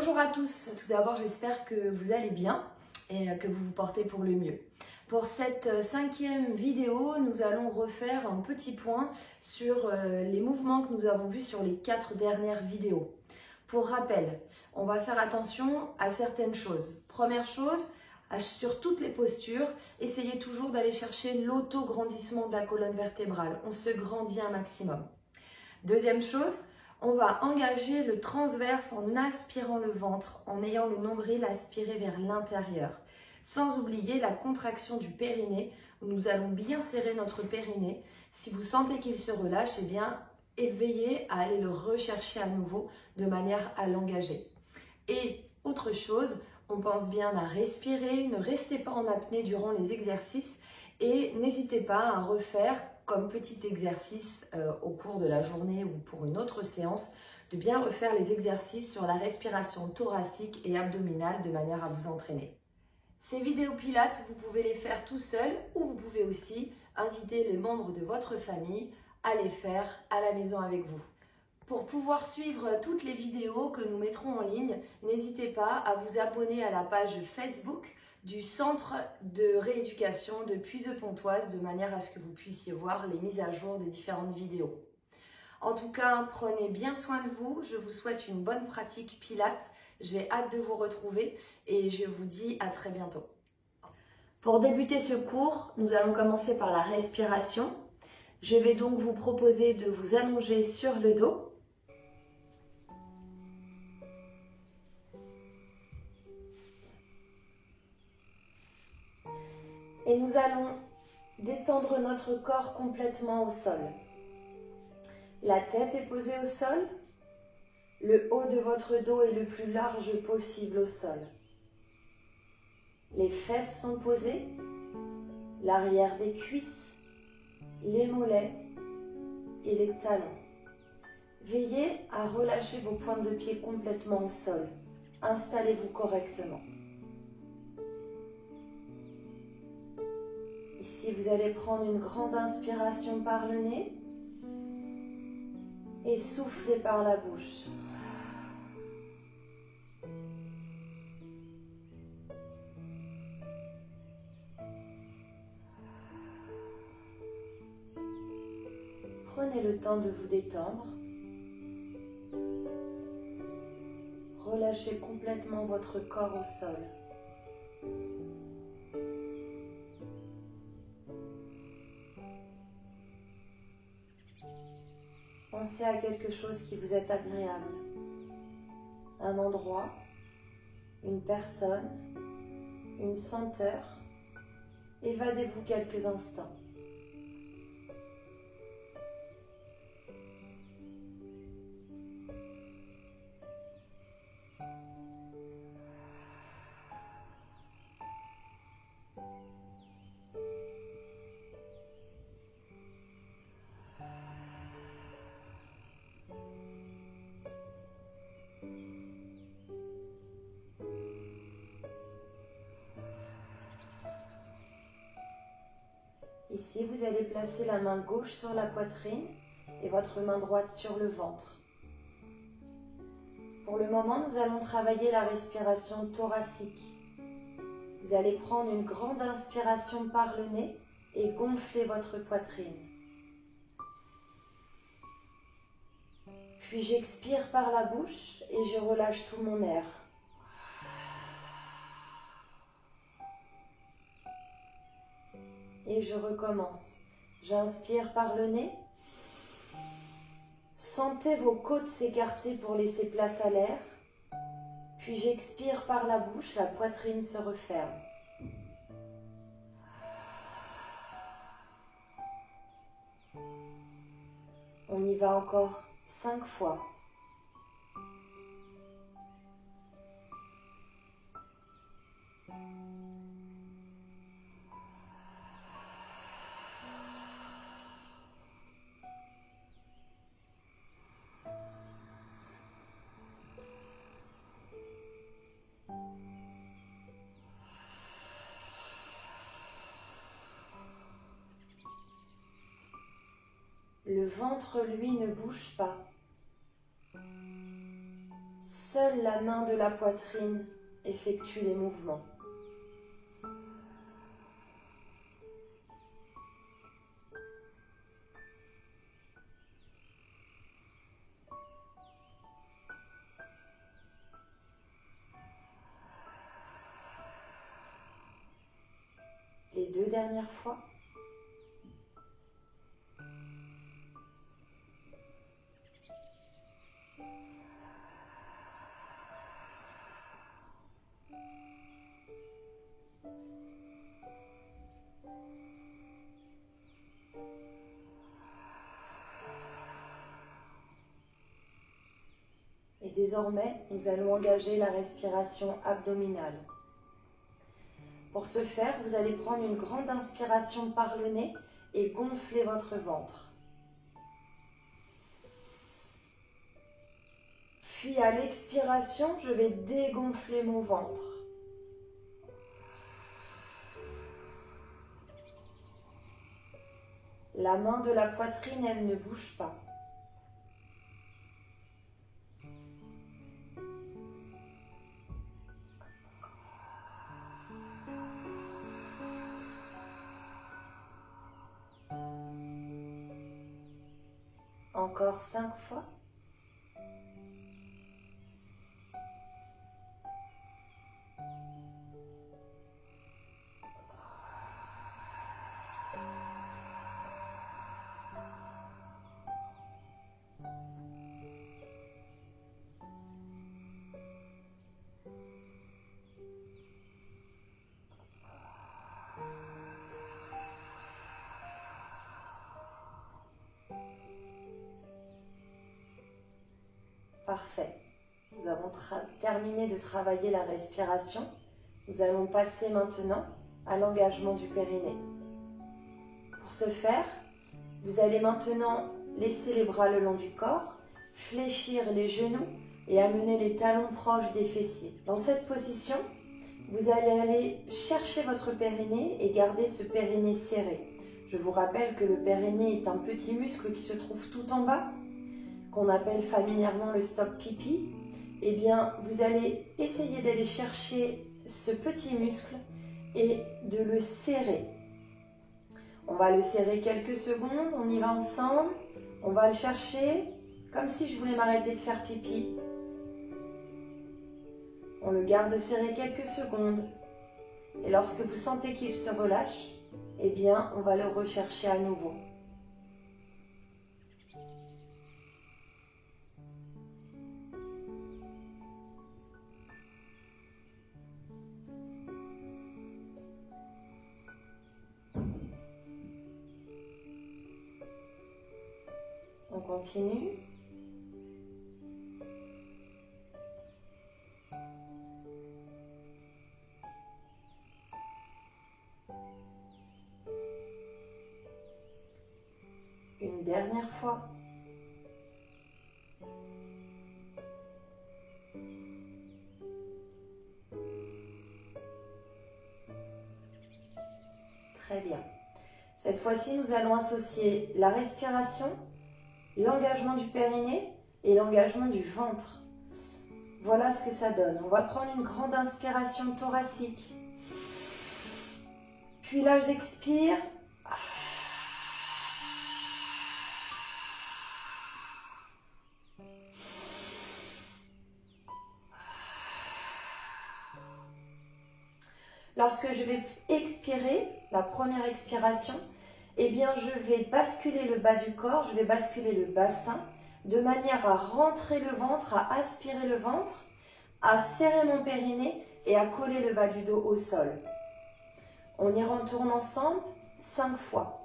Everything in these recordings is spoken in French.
Bonjour à tous, tout d'abord j'espère que vous allez bien et que vous vous portez pour le mieux. Pour cette 5e vidéo, nous allons refaire un petit point sur les mouvements que nous avons vus sur les 4 dernières vidéos. Pour rappel, on va faire attention à certaines choses. Première chose, sur toutes les postures, essayez toujours d'aller chercher l'auto-grandissement de la colonne vertébrale. On se grandit un maximum. Deuxième chose, on va engager le transverse en aspirant le ventre, en ayant le nombril aspiré vers l'intérieur. Sans oublier la contraction du périnée, où nous allons bien serrer notre périnée. Si vous sentez qu'il se relâche, eh bien, veillez à aller le rechercher à nouveau de manière à l'engager. Et autre chose, on pense bien à respirer, ne restez pas en apnée durant les exercices et n'hésitez pas à refaire comme petit exercice au cours de la journée ou pour une autre séance, de bien refaire les exercices sur la respiration thoracique et abdominale de manière à vous entraîner. Ces vidéos pilates, vous pouvez les faire tout seul ou vous pouvez aussi inviter les membres de votre famille à les faire à la maison avec vous. Pour pouvoir suivre toutes les vidéos que nous mettrons en ligne, n'hésitez pas à vous abonner à la page Facebook du Centre de rééducation de Puiseux-Pontoise de manière à ce que vous puissiez voir les mises à jour des différentes vidéos. En tout cas, prenez bien soin de vous. Je vous souhaite une bonne pratique pilates. J'ai hâte de vous retrouver et je vous dis à très bientôt. Pour débuter ce cours, nous allons commencer par la respiration. Je vais donc vous proposer de vous allonger sur le dos. Et nous allons détendre notre corps complètement au sol. La tête est posée au sol. Le haut de votre dos est le plus large possible au sol. Les fesses sont posées. L'arrière des cuisses, les mollets et les talons. Veillez à relâcher vos pointes de pied complètement au sol. Installez-vous correctement. Ici, vous allez prendre une grande inspiration par le nez et souffler par la bouche. Prenez le temps de vous détendre. Relâchez complètement votre corps au sol. Pensez à quelque chose qui vous est agréable. Un endroit, une personne, une senteur. Évadez-vous quelques instants. Ici, vous allez placer la main gauche sur la poitrine et votre main droite sur le ventre. Pour le moment, nous allons travailler la respiration thoracique. Vous allez prendre une grande inspiration par le nez et gonfler votre poitrine. Puis j'expire par la bouche et je relâche tout mon air. Et je recommence. J'inspire par le nez. Sentez vos côtes s'écarter pour laisser place à l'air. Puis j'expire par la bouche, la poitrine se referme. On y va encore 5 fois. Le ventre, lui, ne bouge pas. seule la main de la poitrine effectue les mouvements. Les 2 dernières fois. Et désormais, nous allons engager la respiration abdominale. Pour ce faire, vous allez prendre une grande inspiration par le nez et gonfler votre ventre. Puis à l'expiration, je vais dégonfler mon ventre. La main de la poitrine, elle ne bouge pas. Encore 5 fois. Parfait. Nous avons terminé de travailler la respiration. Nous allons passer maintenant à l'engagement du périnée. Pour ce faire, vous allez maintenant laisser les bras le long du corps, fléchir les genoux et amener les talons proches des fessiers. Dans cette position, vous allez aller chercher votre périnée et garder ce périnée serré. Je vous rappelle que le périnée est un petit muscle qui se trouve tout en bas, qu'on appelle familièrement le stop pipi. Eh bien, vous allez essayer d'aller chercher ce petit muscle et de le serrer. On va le serrer quelques secondes, on y va ensemble. On va le chercher comme si je voulais m'arrêter de faire pipi. On le garde serré quelques secondes. Et lorsque vous sentez qu'il se relâche, eh bien, on va le rechercher à nouveau. On continue. Une dernière fois. Très bien. Cette fois-ci, nous allons associer la respiration, l'engagement du périnée et l'engagement du ventre. Voilà ce que ça donne. On va prendre une grande inspiration thoracique. Puis là, j'expire. Lorsque je vais expirer, la première expiration, eh bien je vais basculer le bas du corps, je vais basculer le bassin de manière à rentrer le ventre, à aspirer le ventre, à serrer mon périnée et à coller le bas du dos au sol. On y retourne ensemble 5 fois.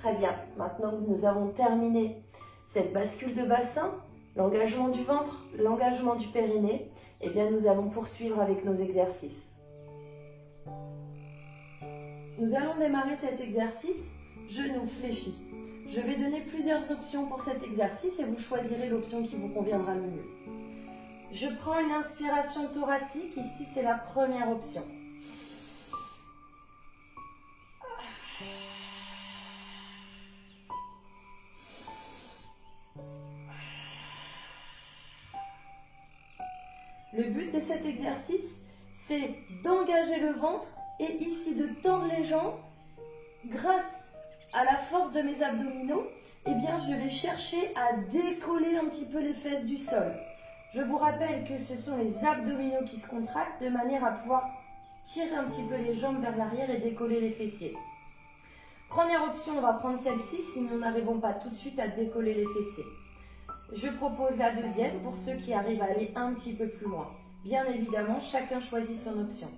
Très bien, maintenant que nous avons terminé cette bascule de bassin, l'engagement du ventre, l'engagement du périnée, eh bien nous allons poursuivre avec nos exercices. Nous allons démarrer cet exercice genoux fléchis. Je vais donner plusieurs options pour cet exercice et vous choisirez l'option qui vous conviendra le mieux. Je prends une inspiration thoracique, ici c'est la première option. Le but de cet exercice, c'est d'engager le ventre et ici de tendre les jambes. Grâce à la force de mes abdominaux, eh bien, je vais chercher à décoller un petit peu les fesses du sol. Je vous rappelle que ce sont les abdominaux qui se contractent de manière à pouvoir tirer un petit peu les jambes vers l'arrière et décoller les fessiers. Première option, on va prendre celle-ci si nous n'arrivons pas tout de suite à décoller les fessiers. Je propose la deuxième pour ceux qui arrivent à aller un petit peu plus loin. Bien évidemment, chacun choisit son option.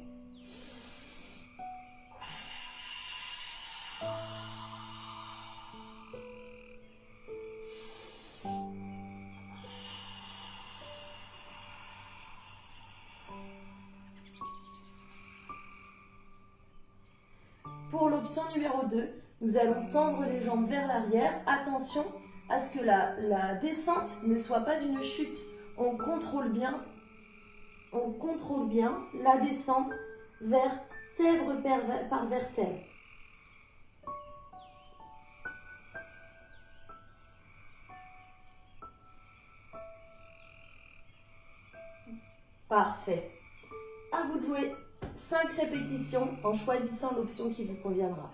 Pour l'option numéro 2, nous allons tendre les jambes vers l'arrière. Attention à ce que la descente ne soit pas une chute. On contrôle bien la descente vertèbre par vertèbre. Parfait. À vous de jouer 5 répétitions en choisissant l'option qui vous conviendra.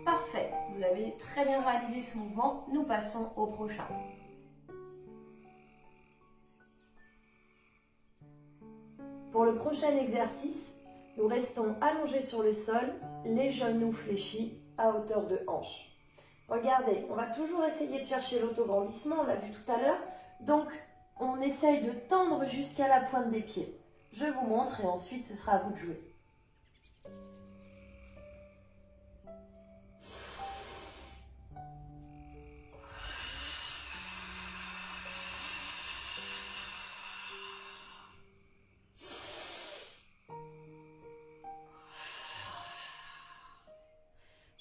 Parfait, vous avez très bien réalisé ce mouvement, nous passons au prochain. Pour le prochain exercice, nous restons allongés sur le sol, les genoux fléchis à hauteur de hanche. Regardez, on va toujours essayer de chercher l'autograndissement, on l'a vu tout à l'heure, donc on essaye de tendre jusqu'à la pointe des pieds. Je vous montre et ensuite ce sera à vous de jouer.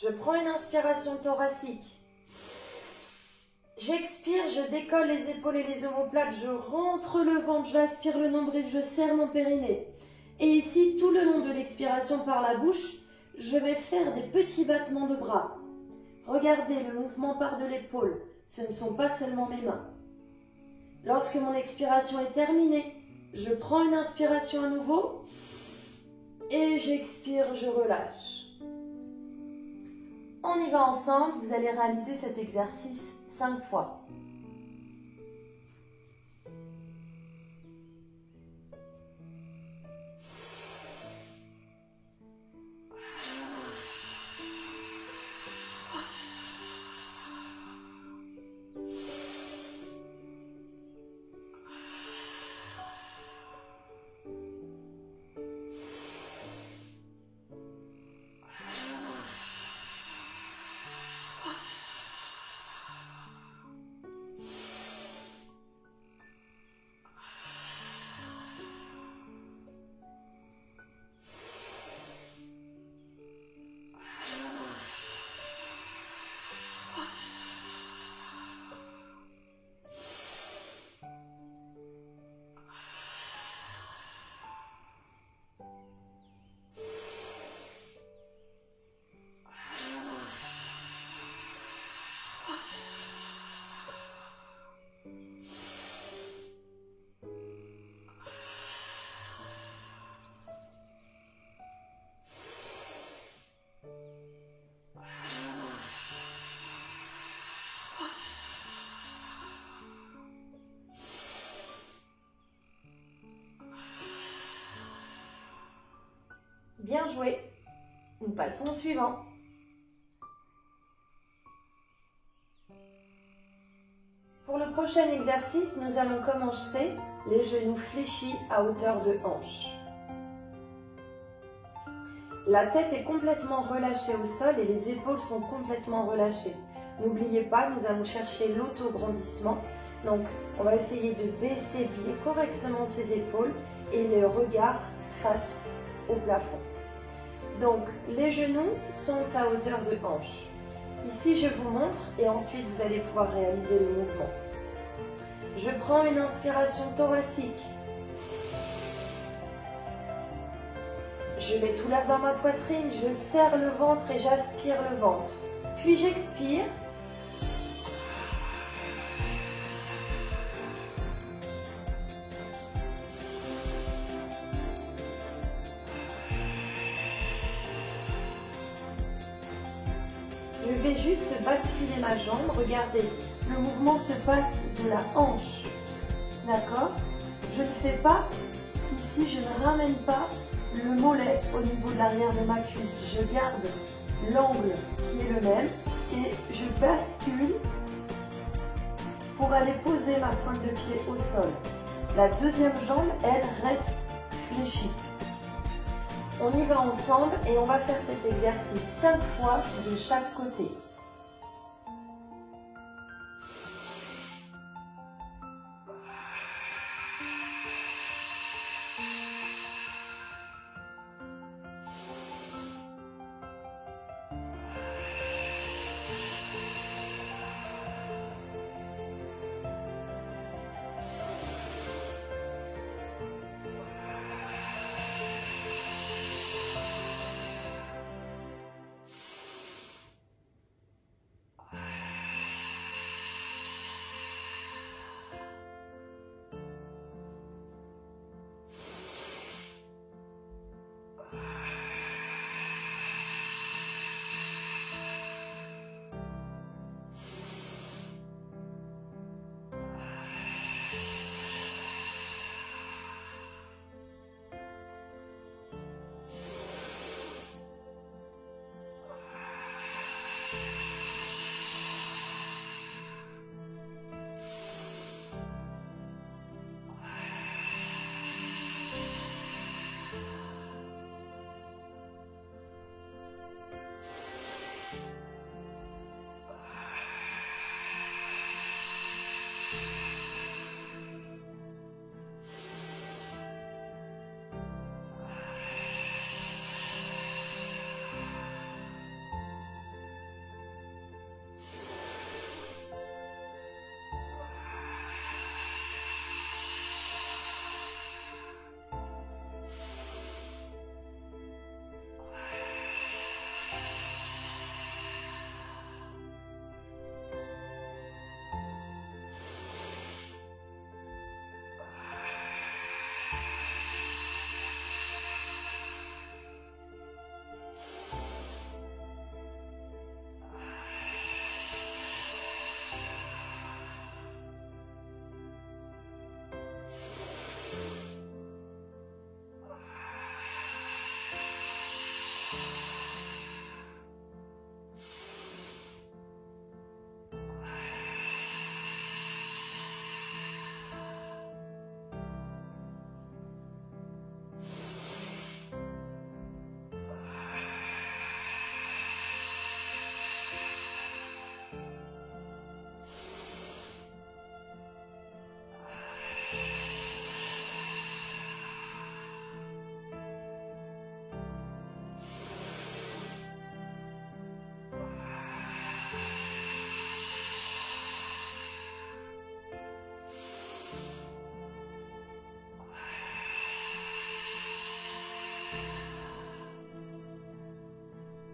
Je prends une inspiration thoracique. J'expire, je décolle les épaules et les omoplates, je rentre le ventre, j'aspire le nombril, je serre mon périnée. Et ici, tout le long de l'expiration par la bouche, je vais faire des petits battements de bras. Regardez, le mouvement part de l'épaule, ce ne sont pas seulement mes mains. Lorsque mon expiration est terminée, je prends une inspiration à nouveau et j'expire, je relâche. On y va ensemble, vous allez réaliser cet exercice 5 fois. Bien joué. Nous passons au suivant. Pour le prochain exercice, nous allons commencer les genoux fléchis à hauteur de hanche. La tête est complètement relâchée au sol et les épaules sont complètement relâchées. N'oubliez pas, nous allons chercher l'auto-grandissement. Donc, on va essayer de baisser bien correctement ses épaules et le regard face au plafond. Donc, les genoux sont à hauteur de hanche. Ici, je vous montre et ensuite, vous allez pouvoir réaliser le mouvement. Je prends une inspiration thoracique. Je mets tout l'air dans ma poitrine, je serre le ventre et j'aspire le ventre. Puis j'expire. Je vais juste basculer ma jambe. Regardez, le mouvement se passe de la hanche. D'accord? Je ne fais pas, ici je ne ramène pas le mollet au niveau de l'arrière de ma cuisse. Je garde l'angle qui est le même et je bascule pour aller poser ma pointe de pied au sol. La deuxième jambe, elle, reste fléchie. On y va ensemble et on va faire cet exercice 5 fois de chaque côté.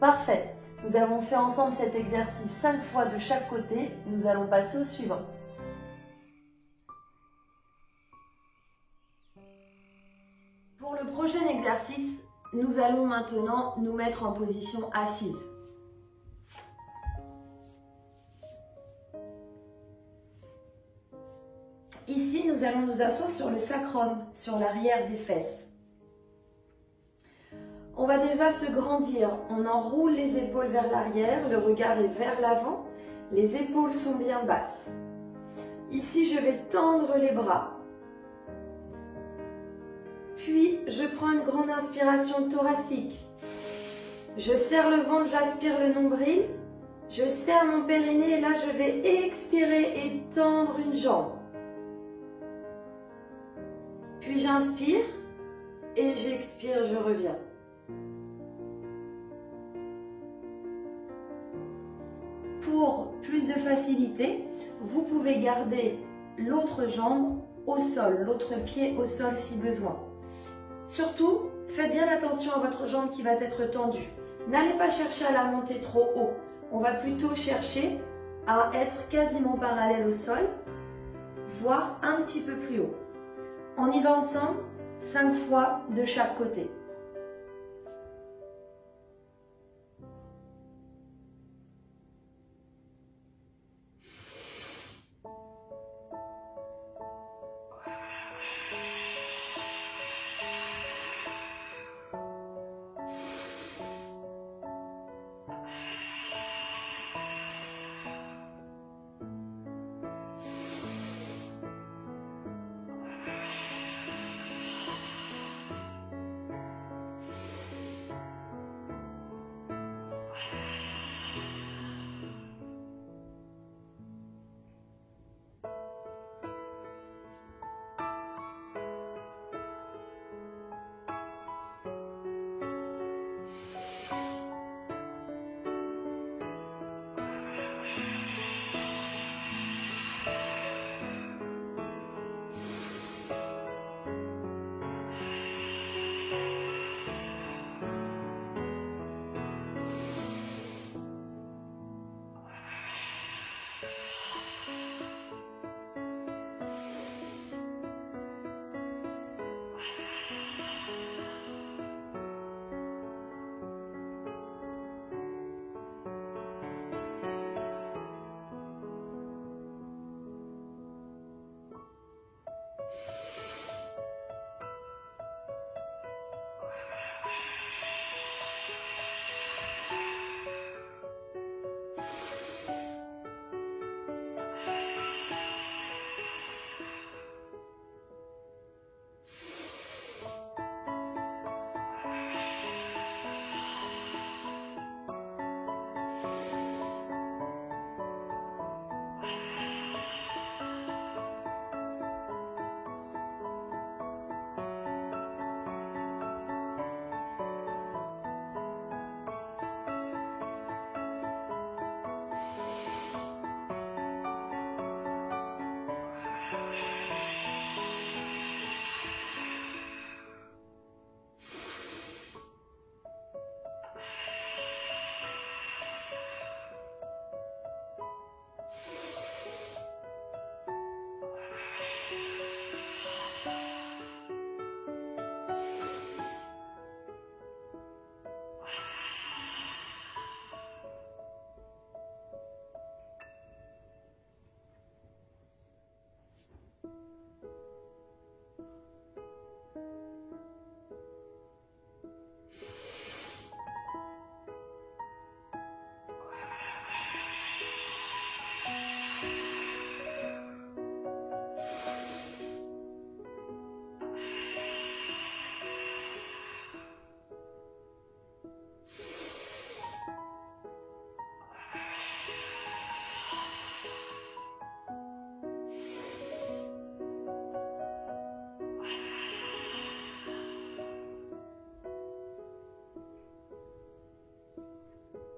Parfait. Nous avons fait ensemble cet exercice 5 fois de chaque côté. Nous allons passer au suivant. Pour le prochain exercice, nous allons maintenant nous mettre en position assise. Ici, nous allons nous asseoir sur le sacrum, sur l'arrière des fesses. On va déjà se grandir. On enroule les épaules vers l'arrière, le regard est vers l'avant, les épaules sont bien basses. Ici, je vais tendre les bras. Puis, je prends une grande inspiration thoracique. Je serre le ventre, j'aspire le nombril. Je serre mon périnée et là, je vais expirer et tendre une jambe. Puis, j'inspire et j'expire, je reviens. Pour plus de facilité, vous pouvez garder l'autre jambe au sol, l'autre pied au sol si besoin. Surtout, faites bien attention à votre jambe qui va être tendue. N'allez pas chercher à la monter trop haut. On va plutôt chercher à être quasiment parallèle au sol, voire un petit peu plus haut. On y va ensemble, 5 fois de chaque côté.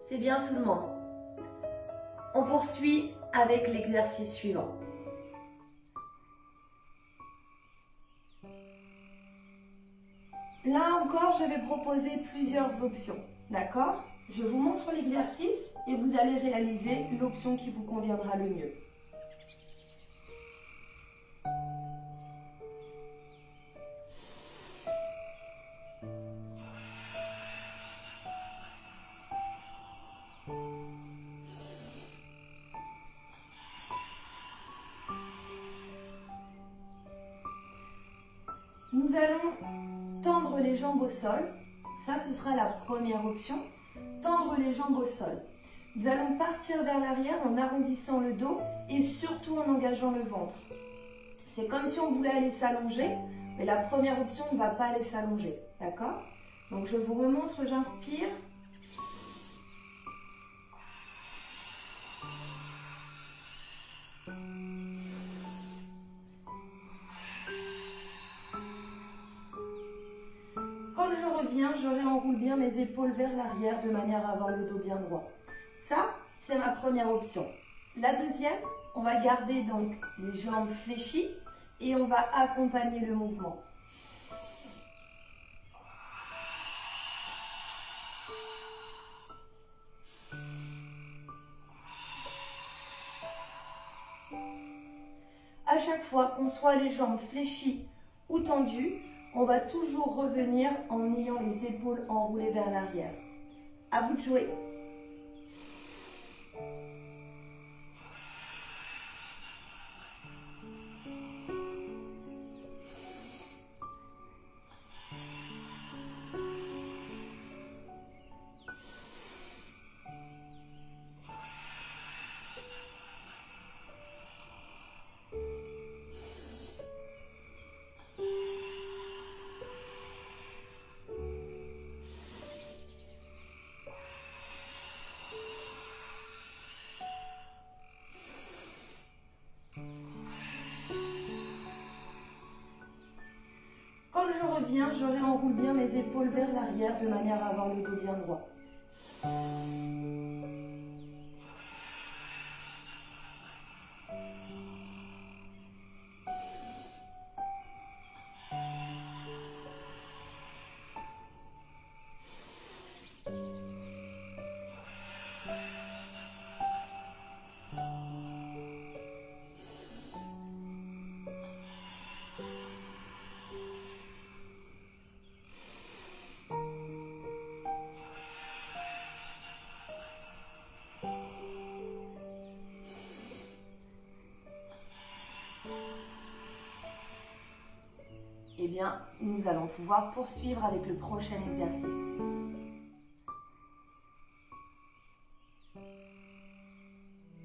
C'est bien tout le monde. On poursuit avec l'exercice suivant. Là encore, je vais proposer plusieurs options, d'accord? Je vous montre l'exercice et vous allez réaliser l'option qui vous conviendra le mieux. Nous allons tendre les jambes au sol, Ça, ce sera la première option. Tendre les jambes au sol. Nous allons partir vers l'arrière en arrondissant le dos et surtout en engageant le ventre. C'est comme si on voulait aller s'allonger, mais la première option, on ne va pas aller s'allonger. D'accord? Donc, je vous remontre, j'inspire. Quand je reviens, je réenroule bien mes épaules vers l'arrière de manière à avoir le dos bien droit. Ça, c'est ma première option. La deuxième, on va garder donc les jambes fléchies et on va accompagner le mouvement. À chaque fois qu'on soit les jambes fléchies ou tendues, on va toujours revenir en ayant les épaules enroulées vers l'arrière. À vous de jouer. Quand je reviens, je réenroule bien mes épaules vers l'arrière de manière à avoir le dos bien droit. Eh bien, nous allons pouvoir poursuivre avec le prochain exercice.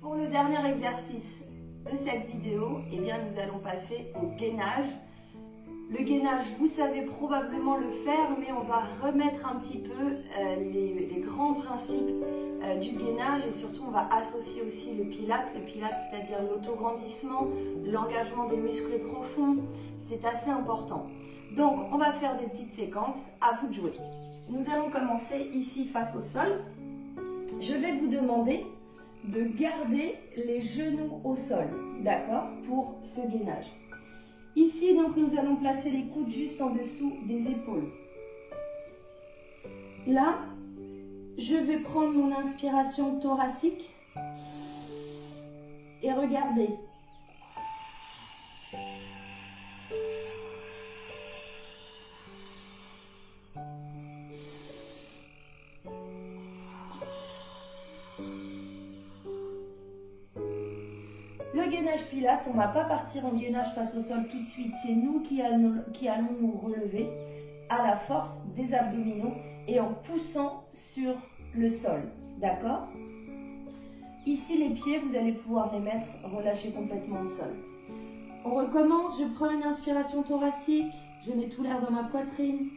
Pour le dernier exercice de cette vidéo, eh bien, nous allons passer au gainage. Le gainage, vous savez probablement le faire, mais on va remettre un petit peu les grands principes du gainage et surtout on va associer aussi le pilate. Le pilate, c'est-à-dire l'autograndissement, l'engagement des muscles profonds, c'est assez important. Donc, on va faire des petites séquences, à vous de jouer. Nous allons commencer ici face au sol. Je vais vous demander de garder les genoux au sol, d'accord, pour ce gainage. Ici, donc, nous allons placer les coudes juste en dessous des épaules. Là, je vais prendre mon inspiration thoracique et regardez. Le gainage pilate, on ne va pas partir en gainage face au sol tout de suite. C'est nous qui allons nous relever à la force des abdominaux et en poussant sur le sol. D'accord? Ici, les pieds, vous allez pouvoir les mettre relâchés complètement au sol. On recommence. Je prends une inspiration thoracique. Je mets tout l'air dans ma poitrine.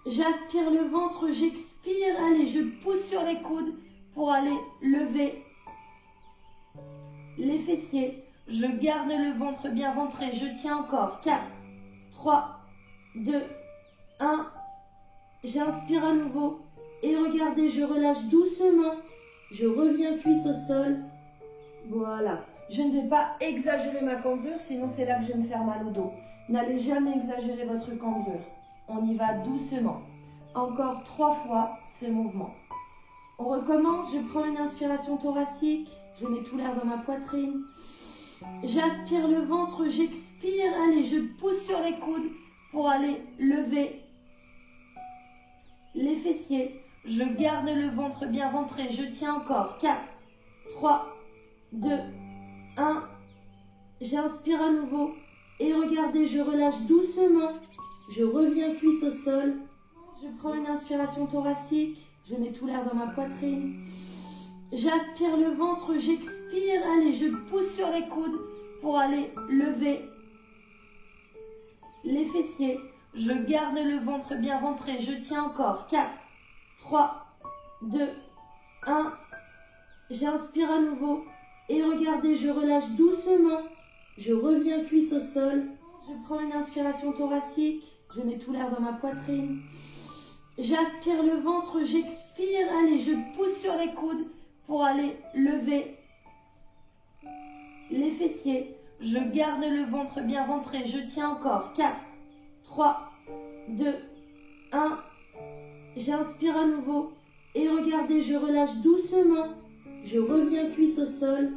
J'aspire le ventre. J'expire. Allez, je pousse sur les coudes pour aller lever les fessiers, je garde le ventre bien rentré, je tiens encore, 4, 3, 2, 1, j'inspire à nouveau, et regardez, je relâche doucement, je reviens cuisse au sol, voilà. Je ne vais pas exagérer ma cambrure, sinon c'est là que je vais me faire mal au dos. N'allez jamais exagérer votre cambrure, on y va doucement. Encore 3 fois ce mouvement. On recommence, je prends une inspiration thoracique. Je mets tout l'air dans ma poitrine. J'aspire le ventre, j'expire. Allez, je pousse sur les coudes pour aller lever les fessiers. Je garde le ventre bien rentré. Je tiens encore. 4, 3, 2, 1. J'inspire à nouveau. Et regardez, je relâche doucement. Je reviens cuisse au sol. Je prends une inspiration thoracique, je mets tout l'air dans ma poitrine. J'aspire le ventre, j'expire, allez, je pousse sur les coudes pour aller lever les fessiers. Je garde le ventre bien rentré, je tiens encore. 4, 3, 2, 1. J'inspire à nouveau et regardez, je relâche doucement. Je reviens cuisse au sol. Je prends une inspiration thoracique, je mets tout l'air dans ma poitrine. J'aspire le ventre, j'expire, allez, je pousse sur les coudes pour aller lever les fessiers. Je garde le ventre bien rentré, je tiens encore. 4, 3, 2, 1. J'inspire à nouveau et regardez, je relâche doucement. Je reviens cuisse au sol.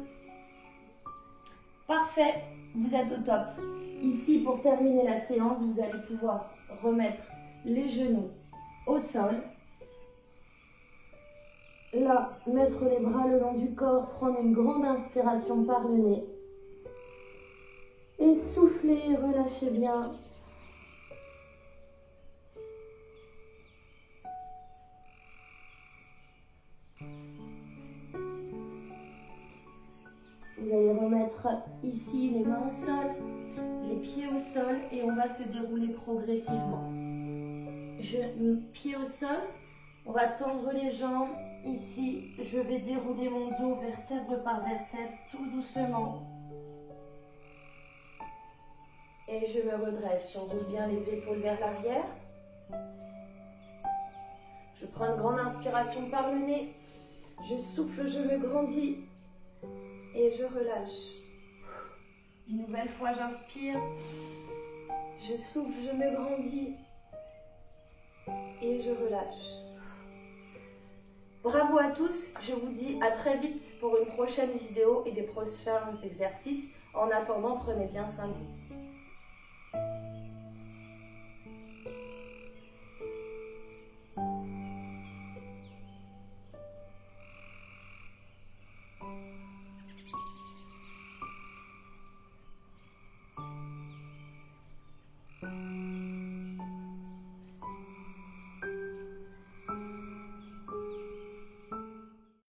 Parfait, vous êtes au top. Ici, pour terminer la séance, vous allez pouvoir remettre les genoux au sol. Là, mettre les bras le long du corps, prendre une grande inspiration par le nez. Et souffler, relâchez bien. Vous allez remettre ici les mains au sol, les pieds au sol et on va se dérouler progressivement. Pieds au sol, on va tendre les jambes. Ici, je vais dérouler mon dos vertèbre par vertèbre, tout doucement. Et je me redresse, j'enroule bien les épaules vers l'arrière. Je prends une grande inspiration par le nez. Je souffle, je me grandis. Et je relâche. Une nouvelle fois, j'inspire. Je souffle, je me grandis. Et je relâche. Bravo à tous. Je vous dis à très vite pour une prochaine vidéo et des prochains exercices. En attendant, prenez bien soin de vous.